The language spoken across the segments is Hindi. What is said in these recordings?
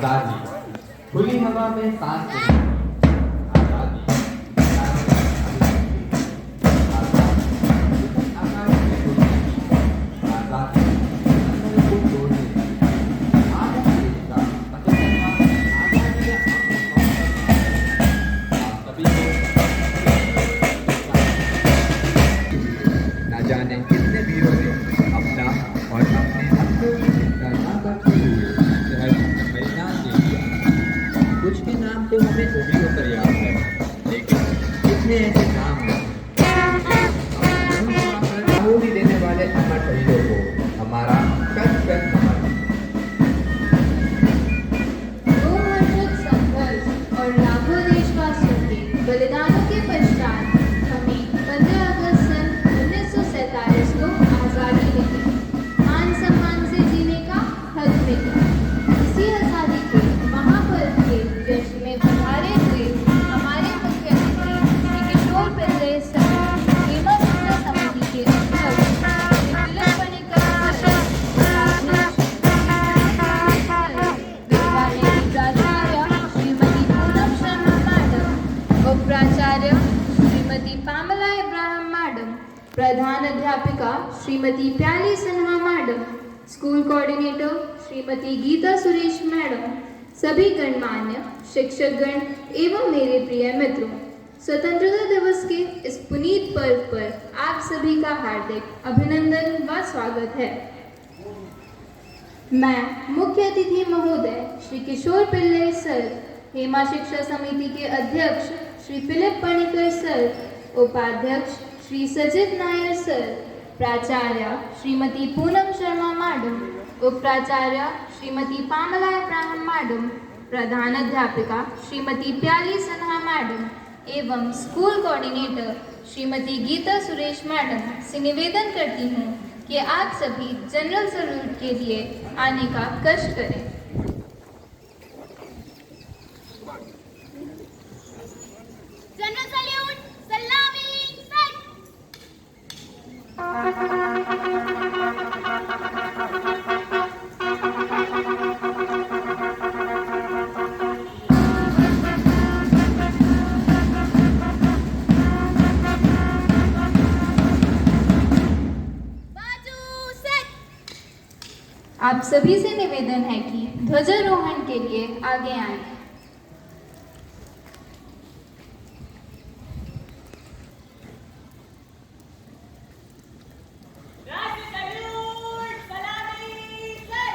आजादी, खुली हवा में सांस लेने की आजादी, आकाश में उड़ने की आजादी, अंबर को तोड़ने की आज हम देश का 75वां आजादी का अमृत महोत्सव आप सभी को न जाने कितने वीरों ने अपना और अपने हकों की चिंता न करते हुए शहर बलिदान दे दिया। कुछ के नाम तो हमें उंगलियों पर याद है, लेकिन कितने ऐसे नाम हैं आहुति देने वाले अमर शहीदों को हमारा कद कद नमन। रोमांचक संघर्ष और लाखों देशवासियों के बलिदानों के पश्चात हमें 15 अगस्त सन 1947 को आज़ादी मिली, मान सम्मान से जीने का हक मिला। इसी आज़ादी के महापर्व के जश्न में पधारे हुए हमारे मुख्यमंत्री श्री किशोर पिल्ले सर, हेमा शिक्षा समिति के अध्यक्ष श्री तिलक पणिकर सर, विद्यालय की प्राचार्य श्रीमती पूनम शर्मा मैडम, उपप्राचार्य श्रीमती पामला इब्राहिम मैडम, प्रधान अध्यापिका Shrimati Pyali Sinha madam, school coordinator Shrimati Geeta Suresh madam, सभी गणमान्य शिक्षकगण एवं मेरे प्रिय मित्रों, स्वतंत्रता दिवस के इस पुनीत पर्व पर आप सभी का हार्दिक अभिनंदन व स्वागत है। मैं मुख्य अतिथि महोदय श्री किशोर पिल्ले सर, हेमा शिक्षा समिति के अध्यक्ष श्री फिलिप पणिकर सर, उपाध्यक्ष श्री सजित नायर सर, प्राचार्य श्रीमती पूनम शर्मा मैडम, उपप्राचार्य श्रीमती पामला इब्राहिम मैडम, प्रधान अध्यापिका श्रीमती प्याली सिन्हा मैडम एवं school coordinator Shrimati Geeta Suresh madam से निवेदन करती हूँ कि आप सभी जनरल सैल्यूट के लिए आने का कष्ट करें। जनरल सैल्यूट, सलामी, सर। बाजू सेट। आप सभी से निवेदन है कि ध्वजारोहण के लिए आगे आएं। राष्ट्र सैल्यूट, सलामी, सर।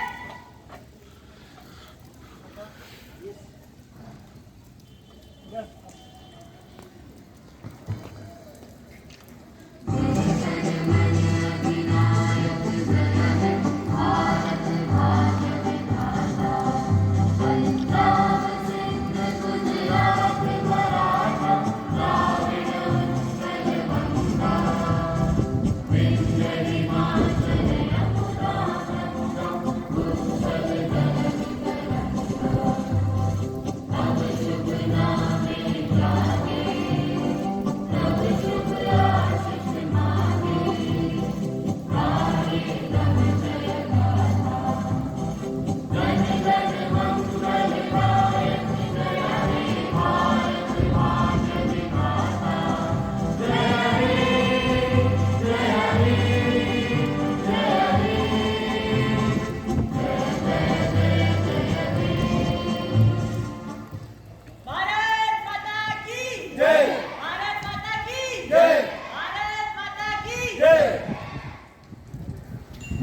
भारत माता की जय। भारत माता की जय। भारत माता की जय।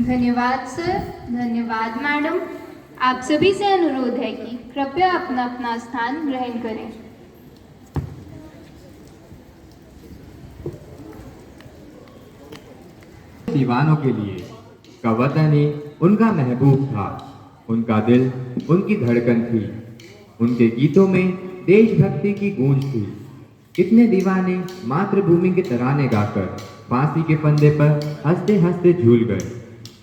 धन्यवाद सर, धन्यवाद मैडम। आप सभी से अनुरोध है कि कृपया अपना अपना स्थान ग्रहण करें। दीवानों के लिए का वतन ही उनका महबूब था, उनका दिल उनकी धड़कन थी, उनके गीतों में देशभक्ति की गूंज थी। कितने दीवाने मातृभूमि के तराने गाकर फांसी के फंदे पर हंसते हंसते झूल गए।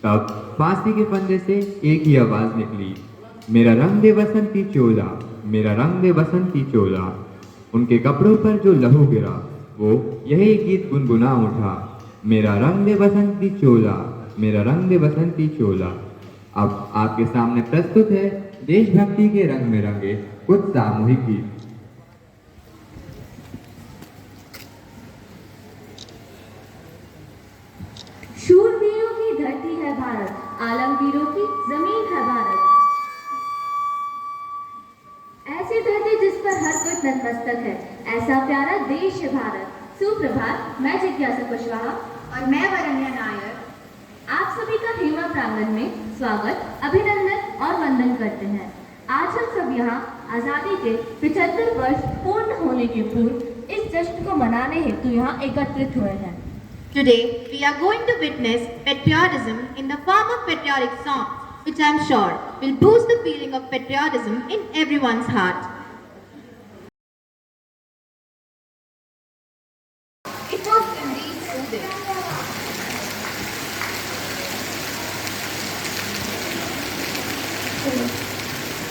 तब फांसी के फंदे से एक ही आवाज निकली, मेरा रंग दे बसंती चोला, मेरा रंग दे बसंती चोला। उनके कपड़ों पर जो लहू गिरा वो यही गीत गुनगुना उठा, मेरा रंग दे बसंती चोला, मेरा रंग दे बसंती चोला। अब आपके सामने प्रस्तुत है देशभक्ति के रंग में रंगे कुछ सामूहिक गीत। शूरवीरों की धरती है भारत, आलमगीरों की जमीन है भारत। ऐसी धरती जिस पर हर कोई नतमस्तक है, ऐसा प्यारा देश है भारत। सुप्रभात, मैं जिज्ञासा कुशवाहा और मैं वरण्या नायर आप सभी का हेमा प्रांगण में स्वागत, अभिनंदन और वंदन करते हैं। आज हम सब यहाँ आजादी के 75 वर्ष पूर्ण होने के पूर्व इस जश्न को मनाने हेतु यहाँ एकत्रित हुए हैं। Today we are going to witness patriotism in the form of patriotic songs, which I am sure will boost the feeling of patriotism in everyone's heart. It was indeed soothing.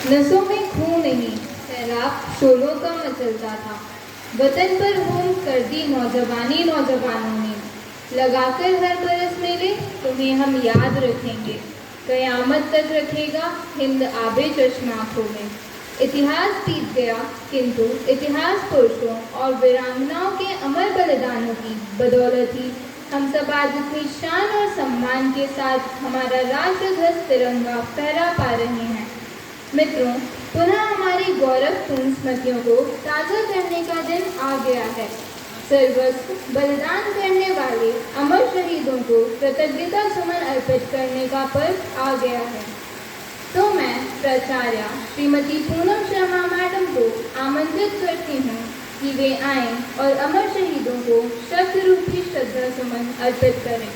नसों में खून नहीं, सैलाब शोलों का मचलता था। वतन पर होम कर दी नौजवानी नौजवानों ने। लगाकर हर बरस मेले तुम्हें हम याद रखेंगे, कयामत तक रखेगा हिंद आबे चश्मा आँखों में। इतिहास बीत गया किंतु इतिहास पुरुषों और वीरांगनाओं के अमर बलिदानों की बदौलत ही हम सब आज इतनी शान और सम्मान के साथ हमारा राष्ट्रध्वज तिरंगा फहरा पा रहे हैं। मित्रों, पुनः हमारी गौरवपूर्ण स्मृतियों को ताज़ा करने का दिन आ गया है। सर्वस्व बलिदान करने वाले अमर शहीदों को कृतज्ञता सुमन अर्पित करने का पर्व आ गया है। तो मैं प्राचार्य श्रीमती पूनम शर्मा मैडम को आमंत्रित करती हूँ कि वे आएं और अमर शहीदों को शब्द रूपी श्रद्धा सुमन अर्पित करें।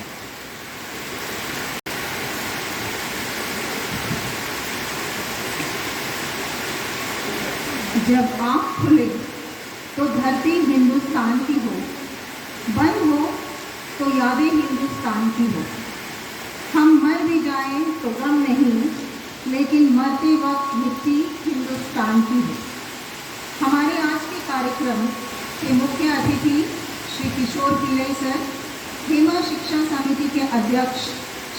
जब आँख खुले तो धरती हिंदुस्तान की हो, बंद हो तो यादें हिंदुस्तान की हो। हम मर भी जाएं तो गम नहीं, लेकिन मरते वक्त मिट्टी हिंदुस्तान की हो। हमारे आज के कार्यक्रम के मुख्य अतिथि श्री किशोर पिल्लई सर, हेमा शिक्षा समिति के अध्यक्ष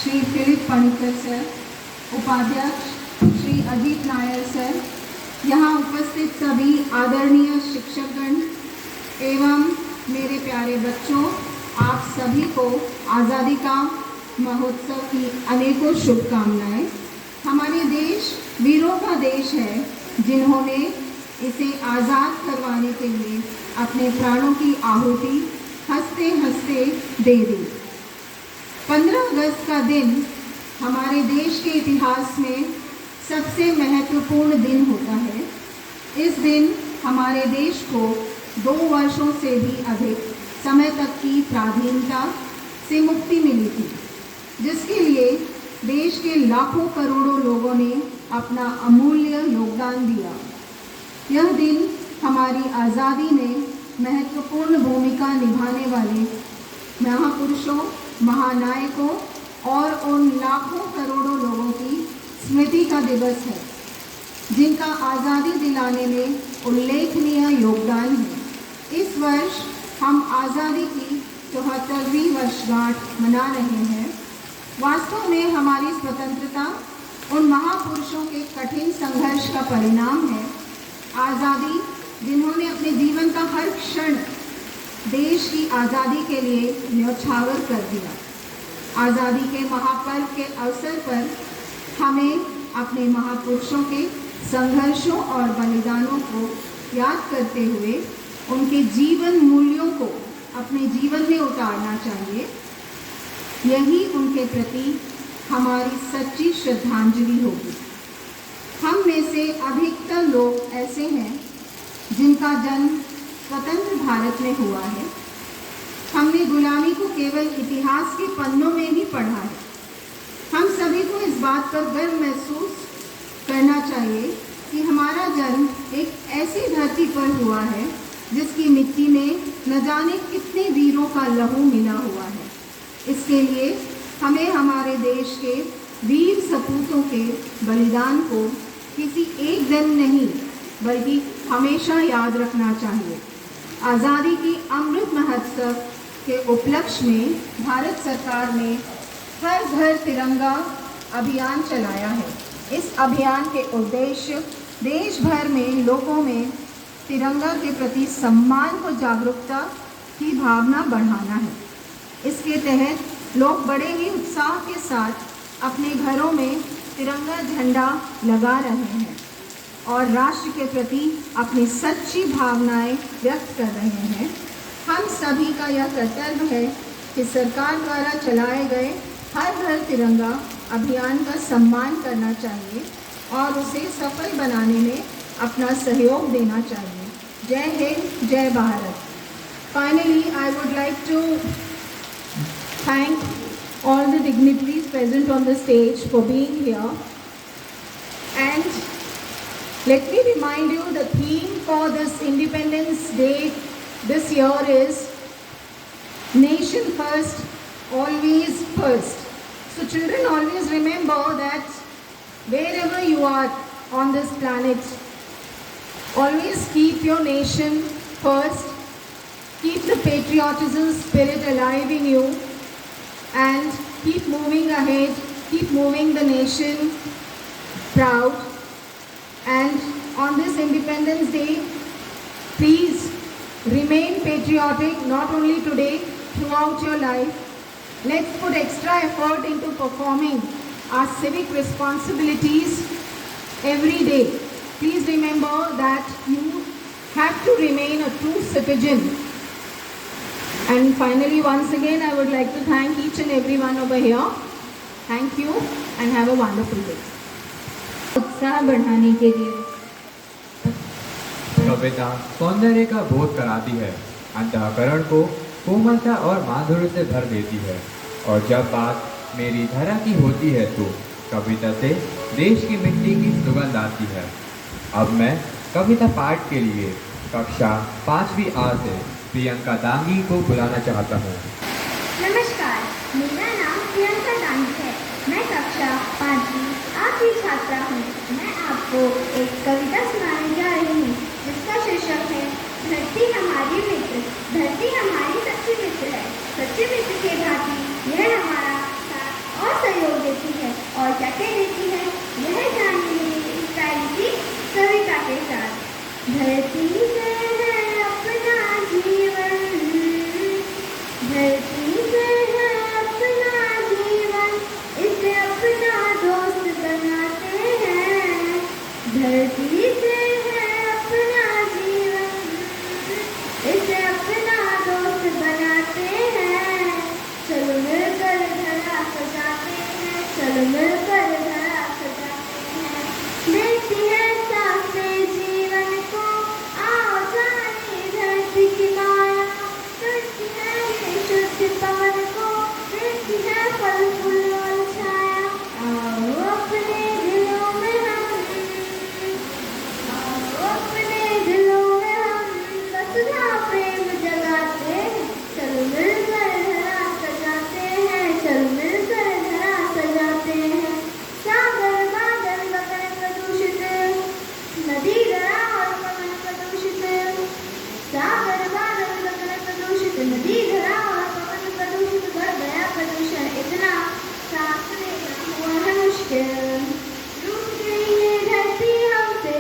श्री फिलिप पणिकर सर, उपाध्यक्ष श्री अजीत नायर सर, यहाँ उपस्थित सभी आदरणीय शिक्षकगण एवं मेरे प्यारे बच्चों, आप सभी को आज़ादी का महोत्सव की अनेकों शुभकामनाएं। हमारे देश वीरों का देश है, जिन्होंने इसे आज़ाद करवाने के लिए अपने प्राणों की आहुति हंसते हंसते दे दी। 15 अगस्त का दिन हमारे देश के इतिहास में सबसे महत्वपूर्ण दिन होता है। इस दिन हमारे देश को 2 वर्षों से भी अधिक समय तक की पराधीनता से मुक्ति मिली थी, जिसके लिए देश के लाखों करोड़ों लोगों ने अपना अमूल्य योगदान दिया। यह दिन हमारी आज़ादी में महत्वपूर्ण भूमिका निभाने वाले महापुरुषों, महानायकों और उन लाखों करोड़ों लोगों की स्मृति का दिवस है, जिनका आज़ादी दिलाने में उल्लेखनीय योगदान है। इस वर्ष हम आज़ादी की 74वीं वर्षगांठ मना रहे हैं। वास्तव में हमारी स्वतंत्रता उन महापुरुषों के कठिन संघर्ष का परिणाम है। आज़ादी जिन्होंने अपने जीवन का हर क्षण देश की आज़ादी के लिए न्यौछावर कर दिया। आज़ादी के महापर्व के अवसर पर हमें अपने महापुरुषों के संघर्षों और बलिदानों को याद करते हुए उनके जीवन मूल्यों को अपने जीवन में उतारना चाहिए। यही उनके प्रति हमारी सच्ची श्रद्धांजलि होगी। हम में से अधिकतर लोग ऐसे हैं जिनका जन्म स्वतंत्र भारत में हुआ है। हमने गुलामी को केवल इतिहास के पन्नों में ही पढ़ा है। हम सभी को इस बात पर गर्व महसूस करना चाहिए कि हमारा जन्म एक ऐसी धरती पर हुआ है जिसकी मिट्टी में न जाने कितने वीरों का लहू मिला हुआ है। इसके लिए हमें हमारे देश के वीर सपूतों के बलिदान को किसी एक दिन नहीं बल्कि हमेशा याद रखना चाहिए। आज़ादी की अमृत महोत्सव के उपलक्ष्य में भारत सरकार ने हर घर तिरंगा अभियान चलाया है। इस अभियान के उद्देश्य देश भर में लोगों में तिरंगा के प्रति सम्मान और जागरूकता की भावना बढ़ाना है। इसके तहत लोग बड़े ही उत्साह के साथ अपने घरों में तिरंगा झंडा लगा रहे हैं और राष्ट्र के प्रति अपनी सच्ची भावनाएं व्यक्त कर रहे हैं। हम सभी का यह कर्तव्य है कि सरकार द्वारा चलाए गए हर घर तिरंगा अभियान का सम्मान करना चाहिए और उसे सफल बनाने में अपना सहयोग देना चाहिए। जय हिंद, जय Bharat. Finally, I would like to thank all the dignitaries present on the stage for being here. And let me remind you, the theme for this Independence Day this year is Nation First, Always First. So children, always remember that wherever you are on this planet, always keep your nation first, keep the patriotism spirit alive in you, and keep moving ahead, keep moving the nation proud. And on this Independence Day, please remain patriotic, not only today, throughout your life. Let's put extra effort into performing our civic responsibilities every day. Please remember that you have to remain a true citizen. And finally, once again, I would like to thank each and everyone over here. Thank you and have a wonderful day. उत्साह बढ़ाने के लिए कविता सौंदर्य का बोध कराती है, अंतःकरण को कोमलता और माधुर्य से भर देती है। और जब बात मेरी धरा की होती है तो कविता से देश की मिट्टी की सुगंध आती है। अब मैं कविता पाठ के लिए कक्षा 5वीं A से प्रियंका दांगी को बुलाना चाहता हूँ। नमस्कार, मेरा नाम प्रियंका दांगी है। मैं कक्षा 5वीं A की छात्रा हूँ। मैं आपको एक कविता सुनाने जा रही हूँ जिसका शीर्षक है धरती हमारी मित्र। धरती हमारी सच्ची मित्र है। सच्चे मित्र के भांति यह हमारा साथ और सहयोग देती है। और क्या क्या देती है यह जानिए इस प्यारी सी कविता के साथ। धरती से है अपना जीवन, धरती से है अपना जीवन, इसे अपना दोस्त बनाते हैं। धरती से है अपना जीवन, इसे अपना दोस्त बनाते हैं। चलो मिलकर धरा सजाते हैं, चलो मिलकर धरा सजाते हैं। देखती है सांसें जीवन को, आओ जाने धरती की माया। करती है ये शुद्ध पवन को, देखती है फल फूल और छाया। आओ अपने दिलों में हम, आओ अपने दिलों में हम वसुधा प्रेम जगाते हैं। चलो मिलकर धरा सजाते हैं, चलो मिलकर धरा सजाते हैं। सागर बादल गगन प्रदूषित, नदी धरा और पवन प्रदूषित। सागर बादल गगन प्रदूषित, नदी धरा और पवन प्रदूषित। बढ़ गया प्रदूषण इतना, सांस लेना हुआ है मुश्किल। रूठ गई ये धरती हमसे,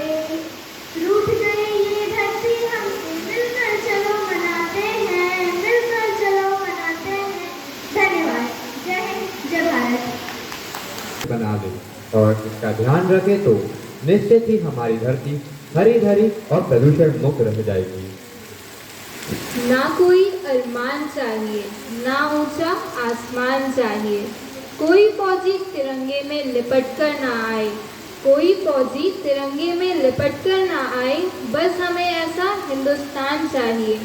रूठ गई ये धरती हमसे। मिलकर चलो मनाते हैं, मिलकर चलो मनाते हैं। धन्यवाद। जय हिंद, जय भारत। बना दे और इसका ध्यान रखे तो निश्चित ही हमारी धरती हरी भरी और प्रदूषण मुक्त रह जाएगी। ना कोई अरमान चाहिए, ना ऊंचा आसमान चाहिए। कोई फौजी तिरंगे में लिपट कर ना आए, कोई फौजी तिरंगे में लिपट कर ना आए। बस हमें ऐसा हिंदुस्तान चाहिए।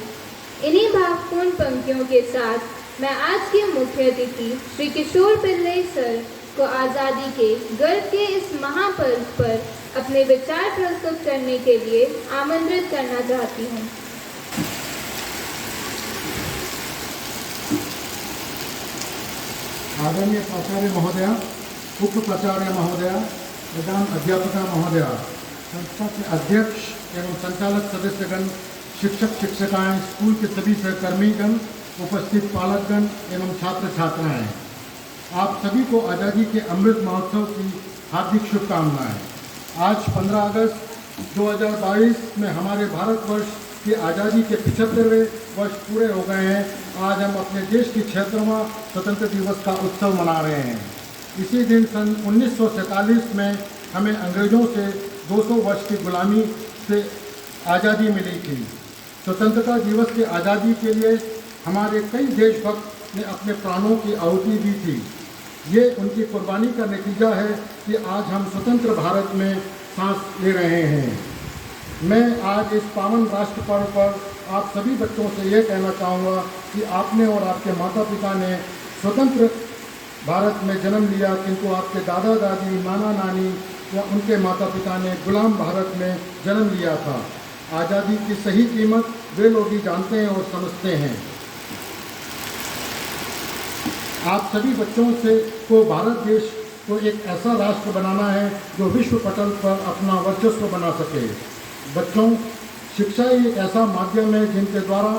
इन्हीं भावपूर्ण पंक्तियों के साथ मैं आज के मुख्य अतिथि श्री किशोर पिल्ले सर को आज़ादी के गर्व के इस महापर्व पर अपने विचार प्रस्तुत करने के लिए आमंत्रित करना चाहती हूँ। आदरणीय प्राचार्य महोदय, उप प्राचार्य महोदय, प्रधान अध्यापका महोदय, संस्था के अध्यक्ष एवं संचालक सदस्यगण, शिक्षक शिक्षिकाएं, स्कूल के सभी सहकर्मीगण, उपस्थित पालकगण एवं छात्र छात्राएं, आप सभी को आज़ादी के अमृत महोत्सव की हार्दिक शुभकामनाएं। आज 15 अगस्त 2022 में हमारे भारतवर्ष की आज़ादी के 75वें वर्ष पूरे हो गए हैं। आज हम अपने देश की 76वां स्वतंत्र दिवस का उत्सव मना रहे हैं। इसी दिन सन 1947 में हमें अंग्रेज़ों से 200 वर्ष की गुलामी से आज़ादी मिली थी। स्वतंत्रता दिवस की आज़ादी के लिए हमारे कई देशभक्त ने अपने प्राणों की आहुति दी थी। ये उनकी कुर्बानी का नतीजा है कि आज हम स्वतंत्र भारत में सांस ले रहे हैं। मैं आज इस पावन राष्ट्र पर्व पर आप सभी बच्चों से यह कहना चाहूँगा कि आपने और आपके माता पिता ने स्वतंत्र भारत में जन्म लिया, किंतु आपके दादा दादी, नाना नानी या उनके माता पिता ने गुलाम भारत में जन्म लिया था। आज़ादी की सही कीमत वे लोग ही जानते हैं और समझते हैं। आप सभी बच्चों से को भारत देश को एक ऐसा राष्ट्र बनाना है जो विश्व पटल पर अपना वर्चस्व बना सके। बच्चों, शिक्षा ही एक ऐसा माध्यम है जिनके द्वारा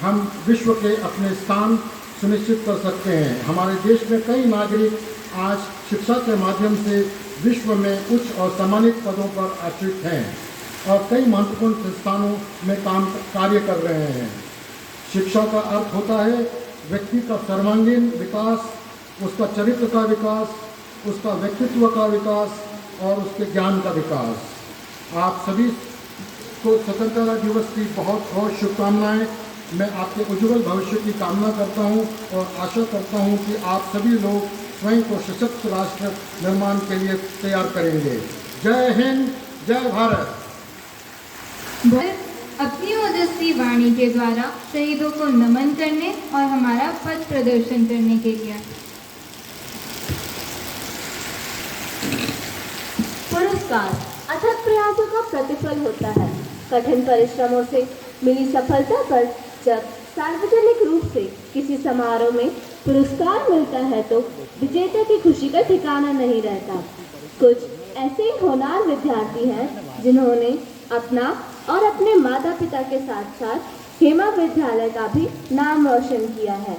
हम विश्व के अपने स्थान सुनिश्चित कर सकते हैं। हमारे देश में कई नागरिक आज शिक्षा के माध्यम से विश्व में उच्च और सम्मानित पदों पर आश्रित हैं और कई महत्वपूर्ण संस्थानों में कार्य कर रहे हैं। शिक्षा का अर्थ होता है व्यक्ति का सर्वांगीण विकास, उसका चरित्र का विकास, उसका व्यक्तित्व का विकास और उसके ज्ञान का विकास। आप सभी को स्वतंत्रता दिवस की बहुत बहुत शुभकामनाएं। मैं आपके उज्जवल भविष्य की कामना करता हूं और आशा करता हूं कि आप सभी लोग स्वयं को सशक्त राष्ट्र निर्माण के लिए तैयार करेंगे। जय हिंद, जय भारत। अपनी ओजस्वी वाणी के द्वारा शहीदों को नमन करने और हमारा पथ प्रदर्शन करने के लिए पुरस्कार अथक प्रयासों का प्रतिफल होता है। कठिन परिश्रमों से मिली सफलता पर जब सार्वजनिक रूप से किसी समारोह में पुरस्कार मिलता है तो विजेता की खुशी का ठिकाना नहीं रहता। कुछ ऐसे होनहार विद्यार्थी हैं जिन्होंने अपना और अपने माता पिता के साथ साथ हेमा विद्यालय का भी नाम रोशन किया है।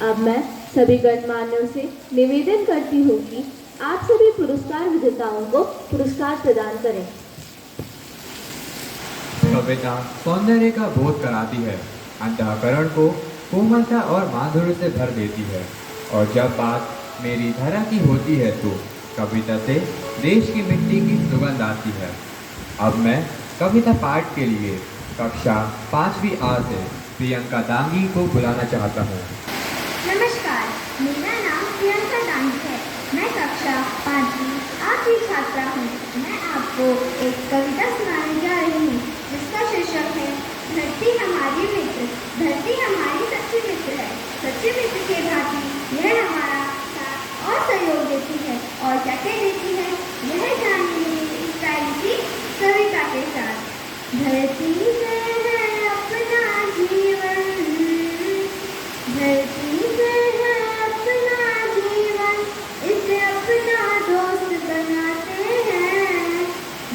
अब मैं सभी गणमान्यों से निवेदन करती हूँ कि आप सभी पुरस्कार विजेताओं को पुरस्कार प्रदान करें। कविता सौंदर्य का बोध कराती है, अंतःकरण को कोमलता और माधुर्य से भर देती है, और जब बात मेरी धरा की होती है तो कविता से देश की मिट्टी की सुगंध आती है। अब मैं कविता पाठ के लिए कक्षा 5वीं A से प्रियंका दांगी को बुलाना चाहता हूँ। नमस्कार, मेरा नाम प्रियंका दांगी है। मैं कक्षा 5वीं A की छात्रा हूँ। मैं आपको एक कविता सुनाने जा रही हूँ जिसका शीर्षक है धरती हमारी मित्र। धरती हमारी सच्ची मित्र है। सच्चे मित्र के भांति यह हमारा साथ और सहयोग देती है। और क्या कह देती है, यह जानिए इस प्यारी सी कविता के साथ। धरती से है अपना जीवन, धरती से है अपना जीवन, इसे अपना दोस्त बनाते हैं।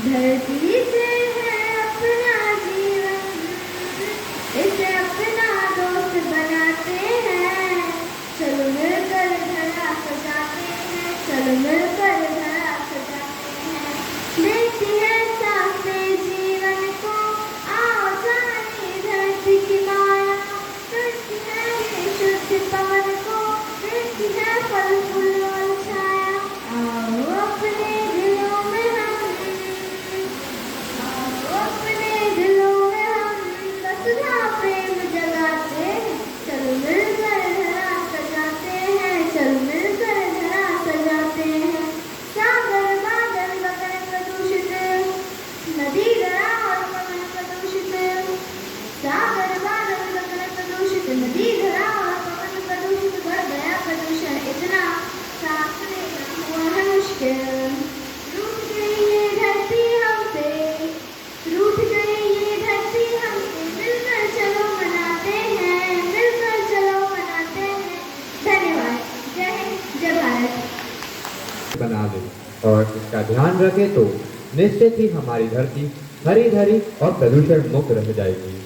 धरती से है अपना जीवन, इसे अपना दोस्त बनाते हैं। चलो मिलकर धरा सजाते हैं, चलो मिलकर धरा सजाते हैं। देखती है साथे जीवन को, आओ जाने धरती की माया। करती है ये शुद्ध पवन को, देखती है फल फूल और छाया। आओ अपने दिलों में हम, आओ अपने दिलों में हम वसुधा प्रेम जगाते हैं। चलो मिलकर धरा सजाते हैं, चलो मिलकर धरा सजाते हैं। सागर बादल गगन प्रदूषित, नदी धरा और पवन प्रदूषित। सागर बादल गगन प्रदूषित, नदी धरा और पवन प्रदूषित। बढ़ गया प्रदूषण इतना, सांस लेना हुआ है मुश्किल। रूठ गई ये धरती हमसे, रूठ गई ये धरती हमसे। मिलकर चलो मनाते हैं, मिलकर चलो मनाते हैं। धन्यवाद। जय हिंद, जय भारत। बना ले और इसका ध्यान रखे तो निश्चित ही हमारी धरती हरी भरी और प्रदूषण मुक्त रह जाएगी।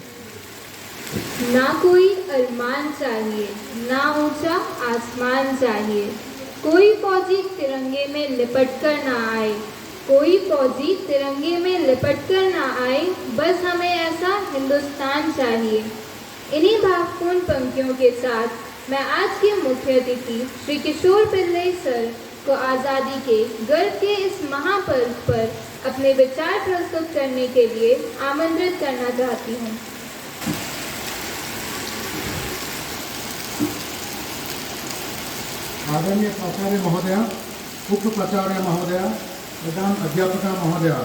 ना कोई अरमान चाहिए, ना ऊंचा आसमान चाहिए, कोई फौजी तिरंगे में लिपट कर ना आए, कोई फौजी तिरंगे में लिपट कर ना आए, बस हमें ऐसा हिंदुस्तान चाहिए। इन्हीं भावपूर्ण पंक्तियों के साथ मैं आज के मुख्य अतिथि श्री किशोर पिल्लई सर को आज़ादी के गर्व के इस महापर्व पर अपने विचार प्रस्तुत करने के लिए आमंत्रित करना चाहती हूँ। आदरणीय प्राचार्य महोदया, उप प्राचार्य महोदया, प्रधान अध्यापिका महोदया,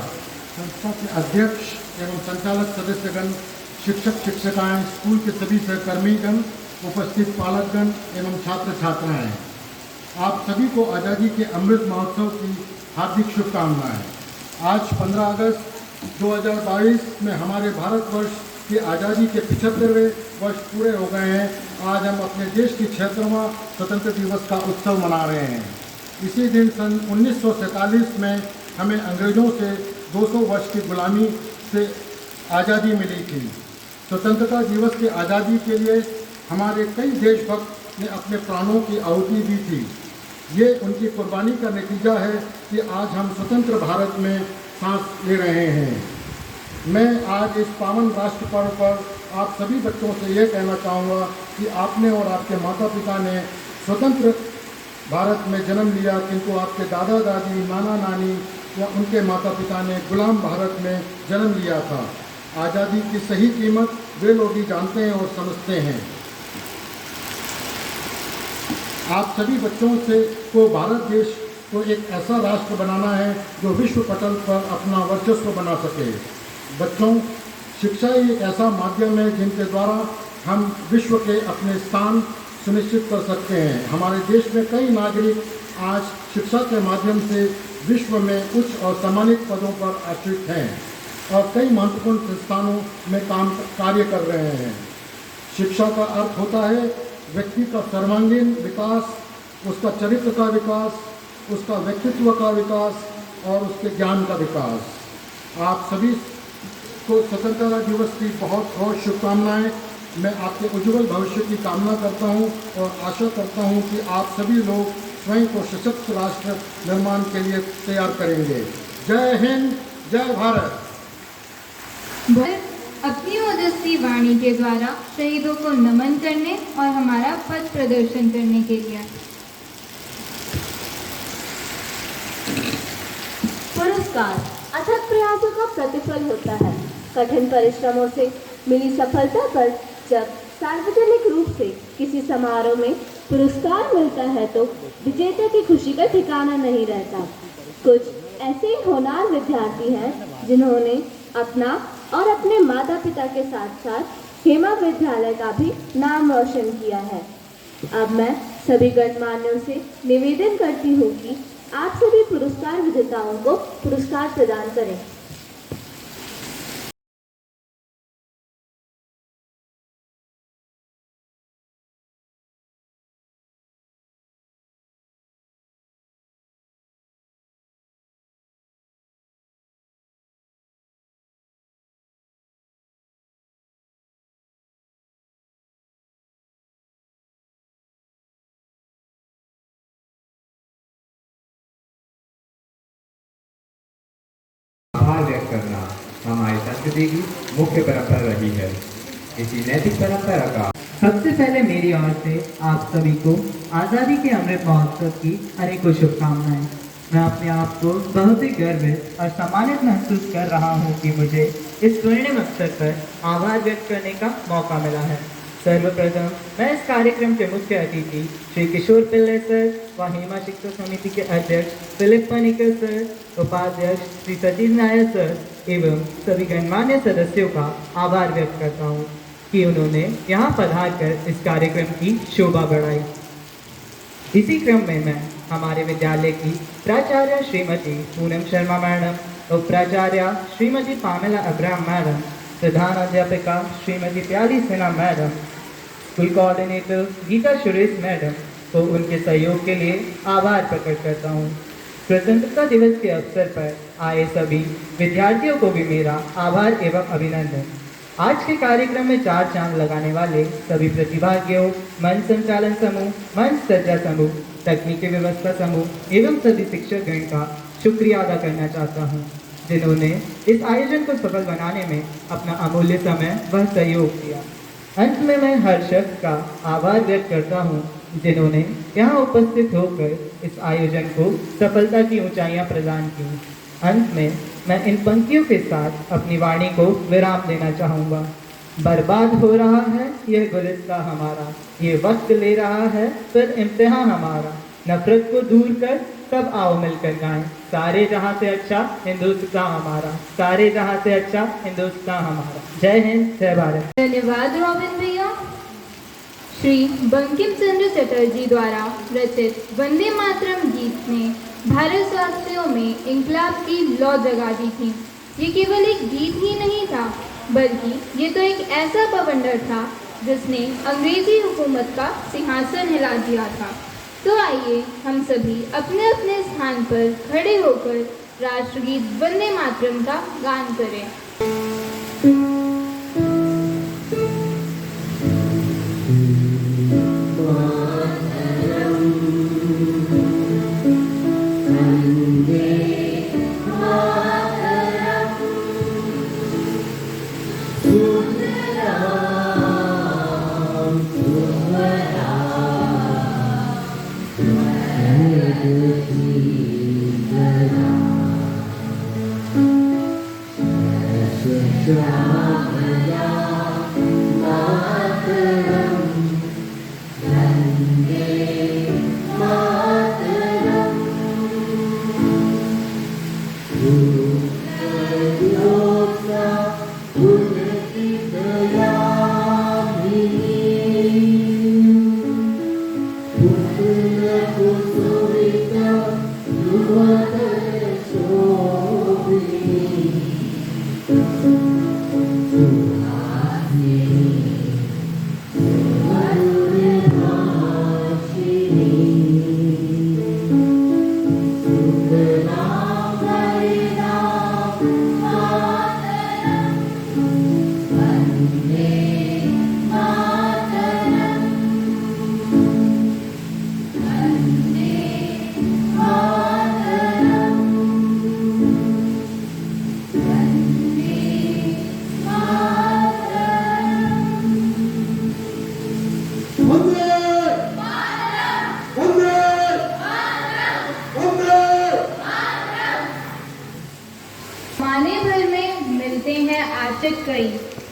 संस्था के अध्यक्ष एवं संचालक सदस्यगण, शिक्षक शिक्षिकाएं, स्कूल के सभी सहकर्मीगण, उपस्थित पालकगण एवं छात्र छात्राएं, आप सभी को आज़ादी के अमृत महोत्सव की हार्दिक शुभकामनाएं। आज 15 अगस्त 2022 में हमारे भारतवर्ष की आज़ादी के 75वें वर्ष पूरे हो गए हैं। आज हम अपने देश की 76वां स्वतंत्रता दिवस का उत्सव मना रहे हैं। इसी दिन सन 1947 में हमें अंग्रेज़ों से 200 वर्ष की गुलामी से आज़ादी मिली थी। स्वतंत्रता दिवस की आज़ादी के लिए हमारे कई देशभक्त ने अपने प्राणों की आहुति दी थी। ये उनकी कुर्बानी का नतीजा है कि आज हम स्वतंत्र भारत में सांस ले रहे हैं। मैं आज इस पावन राष्ट्र पर्व पर आप सभी बच्चों से यह कहना चाहूँगा कि आपने और आपके माता पिता ने स्वतंत्र भारत में जन्म लिया, किंतु आपके दादा दादी, नाना नानी या उनके माता पिता ने गुलाम भारत में जन्म लिया था। आज़ादी की सही कीमत वे लोग ही जानते हैं और समझते हैं। आप सभी बच्चों से को भारत देश को एक ऐसा राष्ट्र बनाना है जो विश्व पटल पर अपना वर्चस्व बना सके। बच्चों, शिक्षा ही एक ऐसा माध्यम है जिनके द्वारा हम विश्व के अपने स्थान सुनिश्चित कर सकते हैं। हमारे देश में कई नागरिक आज शिक्षा के माध्यम से विश्व में उच्च और सम्मानित पदों पर आश्रित हैं और कई महत्वपूर्ण संस्थानों में कार्य कर रहे हैं। शिक्षा का अर्थ होता है व्यक्ति का सर्वांगीण विकास, उसका चरित्र का विकास, उसका व्यक्तित्व का विकास और उसके ज्ञान का विकास। आप सभी को स्वतंत्रता दिवस की बहुत बहुत शुभकामनाएं। मैं आपके उज्जवल भविष्य की कामना करता हूं और आशा करता हूं कि आप सभी लोग स्वयं को सशक्त राष्ट्र निर्माण के लिए तैयार करेंगे। जय हिंद, जय भारत। अपनी ओजस्वी वाणी के द्वारा शहीदों को नमन करने और हमारा पथ प्रदर्शन करने के लिए पुरस्कार अथक प्रयासों का प्रतिफल होता है। कठिन परिश्रमों से मिली सफलता पर जब सार्वजनिक रूप से किसी समारोह में पुरस्कार मिलता है तो विजेता की खुशी का ठिकाना नहीं रहता। कुछ ऐसे होनहार विद्यार्थी हैं जिन्होंने अपना और अपने माता पिता के साथ साथ हेमा विद्यालय का भी नाम रोशन किया है। अब मैं सभी गणमान्यों से निवेदन करती हूँ कि आप सभी पुरस्कार विजेताओं को पुरस्कार प्रदान करें। आभार व्यक्त करना हमारी संस्कृति की मुख्य परंपरा रही है। इसी नैतिक परंपरा का सबसे पहले मेरी ओर से आप सभी को आज़ादी के अमृत महोत्सव की अनेकों शुभकामनाएं। मैं अपने आप को बहुत ही गर्वित और सम्मानित महसूस कर रहा हूं कि मुझे इस स्वर्णिम अवसर पर आभार व्यक्त करने का मौका मिला है। सर्वप्रथम मैं इस कार्यक्रम के मुख्य अतिथि श्री किशोर पिल्लई सर व हेमा शिक्षा समिति के अध्यक्ष फिलिप पनिकर सर, उपाध्यक्ष श्री सचिन नायर सर एवं सभी गणमान्य सदस्यों का आभार व्यक्त करता हूं कि उन्होंने यहाँ पधार कर इस कार्यक्रम की शोभा बढ़ाई। इसी क्रम में मैं हमारे विद्यालय की प्राचार्य श्रीमती पूनम शर्मा मैडम, उप प्राचार्य श्रीमती पामेला अब्राहम मैडम, प्रधान अध्यापिका Shrimati Pyari Sinha madam, school coordinator Geeta Suresh madam को उनके सहयोग के लिए आभार प्रकट करता हूँ। स्वतंत्रता दिवस के अवसर पर आए सभी विद्यार्थियों को भी मेरा आभार एवं अभिनंदन। आज के कार्यक्रम में 4 चांद लगाने वाले सभी प्रतिभागियों, मंच संचालन समूह, मंच सज्जा समूह, तकनीकी व्यवस्था समूह एवं सभी शिक्षकगण का शुक्रिया अदा करना चाहता हूँ, जिन्होंने इस आयोजन को सफल बनाने में अपना अमूल्य समय व सहयोग दिया। अंत में मैं हर शख्स का आभार व्यक्त करता हूँ जिन्होंने यहाँ उपस्थित होकर इस आयोजन को सफलता की ऊंचाइयाँ प्रदान की। अंत में मैं इन पंक्तियों के साथ अपनी वाणी को विराम देना चाहूँगा। बर्बाद हो रहा है यह गुलिस्ता हमारा, ये वक्त ले रहा है फिर इम्तिहान हमारा। नफरत को दूर कर सब आओ मिलकर गाएं, सारे जहां से अच्छा हिंदुस्तान हमारा, सारे जहां से अच्छा हिंदुस्तान हमारा। जय हिंद, जय भारत। धन्यवाद रॉबिन भैया। श्री बंकिम चंद्र चटर्जी द्वारा रचित वंदे मातरम गीत ने भारतवासियों में इंकलाब की लौ जगा दी थी। ये केवल एक गीत ही नहीं था, बल्कि ये तो एक ऐसा बवंडर था जिसने अंग्रेजी हुकूमत का सिंहासन हिला दिया था। तो आइए हम सभी अपने अपने स्थान पर खड़े होकर राष्ट्रगीत वंदे मातरम का गान करें।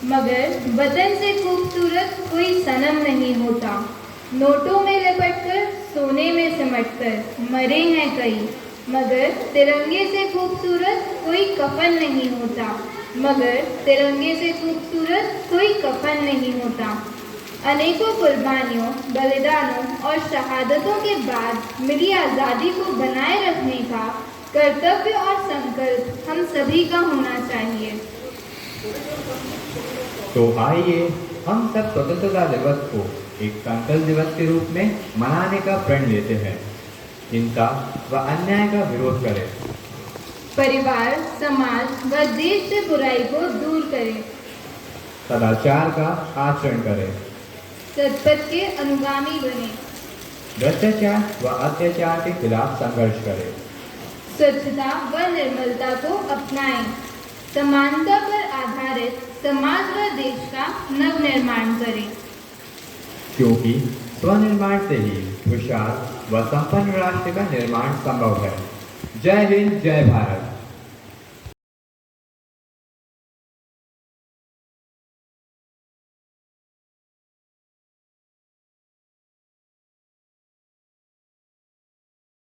मगर वतन से खूबसूरत कोई सनम नहीं होता। नोटों में लिपटकर सोने में सिमटकर मरे हैं कई, मगर तिरंगे से खूबसूरत कोई कफन नहीं होता। मगर तिरंगे से खूबसूरत कोई कफन नहीं होता। अनेकों कुर्बानियों, बलिदानों और शहादतों के बाद मिली आज़ादी को बनाए रखने का कर्तव्य और संकल्प हम सभी का होना चाहिए। तो आइए हम सब स्वतंत्रता दिवस को एक संकल्प दिवस के रूप में मनाने का प्रण लेते हैं। हिंसा व अन्याय का विरोध करें, परिवार, समाज व देश से बुराई को दूर करें, सदाचार का आचरण करें, सत्पथ के अनुगामी बने, भ्रष्टाचार व अत्याचार के खिलाफ संघर्ष करें, स्वच्छता व निर्मलता को अपनाएं, समानता पर आधारित समाज व देश का नव निर्माण करें। क्योंकि स्वनिर्माण से ही खुशहाल व संपन्न राष्ट्र का निर्माण संभव है। जय हिंद, जय भारत।